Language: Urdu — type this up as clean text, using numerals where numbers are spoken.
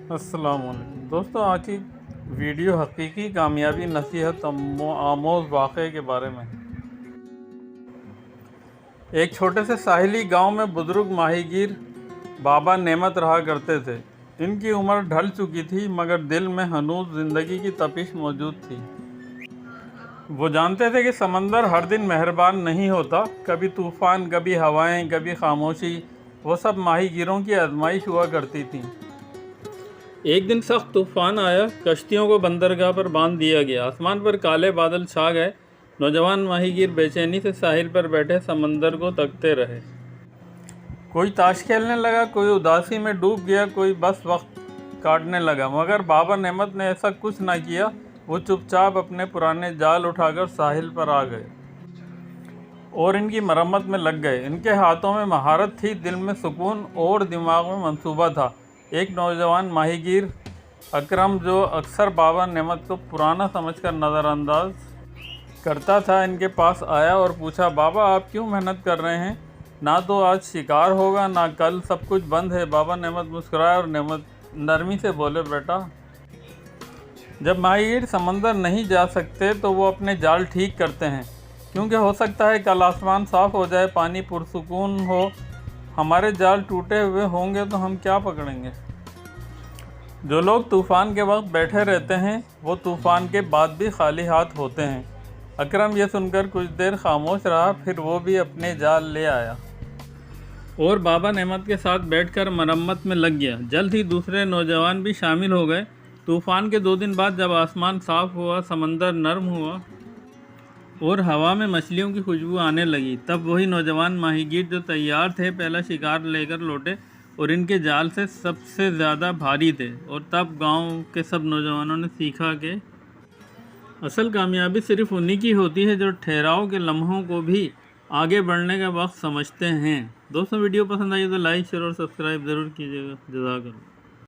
السلام علیکم دوستو، آج کی ویڈیو حقیقی کامیابی نصیحت آموز واقعے کے بارے میں۔ ایک چھوٹے سے ساحلی گاؤں میں بزرگ ماہی گیر بابا نعمت رہا کرتے تھے۔ ان کی عمر ڈھل چکی تھی مگر دل میں ہنوز زندگی کی تپش موجود تھی۔ وہ جانتے تھے کہ سمندر ہر دن مہربان نہیں ہوتا، کبھی طوفان، کبھی ہوائیں، کبھی خاموشی، وہ سب ماہی گیروں کی آزمائش ہوا کرتی تھی۔ ایک دن سخت طوفان آیا، کشتیوں کو بندرگاہ پر باندھ دیا گیا، آسمان پر کالے بادل چھا گئے۔ نوجوان ماہی گیر بے چینی سے ساحل پر بیٹھے سمندر کو تکتے رہے۔ کوئی تاش کھیلنے لگا، کوئی اداسی میں ڈوب گیا، کوئی بس وقت کاٹنے لگا، مگر بابا نعمت نے ایسا کچھ نہ کیا۔ وہ چپ چاپ اپنے پرانے جال اٹھا کر ساحل پر آ گئے اور ان کی مرمت میں لگ گئے۔ ان کے ہاتھوں میں مہارت تھی، دل میں سکون اور دماغ میں منصوبہ تھا۔ ایک نوجوان ماہی گیر اکرم، جو اکثر بابا نعمت کو پرانا سمجھ کر نظر انداز کرتا تھا، ان کے پاس آیا اور پوچھا، بابا آپ کیوں محنت کر رہے ہیں؟ نہ تو آج شکار ہوگا، نہ کل، سب کچھ بند ہے۔ بابا نعمت مسکرائے اور نرمی سے بولے، بیٹا، جب ماہی گیر سمندر نہیں جا سکتے تو وہ اپنے جال ٹھیک کرتے ہیں، کیونکہ ہو سکتا ہے کل آسمان صاف ہو جائے، پانی پرسکون ہو، ہمارے جال ٹوٹے ہوئے ہوں گے تو ہم کیا پکڑیں گے؟ جو لوگ طوفان کے وقت بیٹھے رہتے ہیں وہ طوفان کے بعد بھی خالی ہاتھ ہوتے ہیں۔ اکرم یہ سن کر کچھ دیر خاموش رہا، پھر وہ بھی اپنے جال لے آیا اور بابا نعمت کے ساتھ بیٹھ کر مرمت میں لگ گیا۔ جلد ہی دوسرے نوجوان بھی شامل ہو گئے۔ طوفان کے 2 دن بعد جب آسمان صاف ہوا، سمندر نرم ہوا اور ہوا میں مچھلیوں کی خوشبو آنے لگی، تب وہی نوجوان ماہی گیر جو تیار تھے پہلا شکار لے کر لوٹے اور ان کے جال سب سے زیادہ بھاری تھے۔ اور تب گاؤں کے سب نوجوانوں نے سیکھا کہ اصل کامیابی صرف انہی کی ہوتی ہے جو ٹھہراؤ کے لمحوں کو بھی آگے بڑھنے کا وقت سمجھتے ہیں۔ دوستوں، ویڈیو پسند آئی تو لائک، شیئر اور سبسکرائب ضرور کیجیے گا۔ جزاک اللہ۔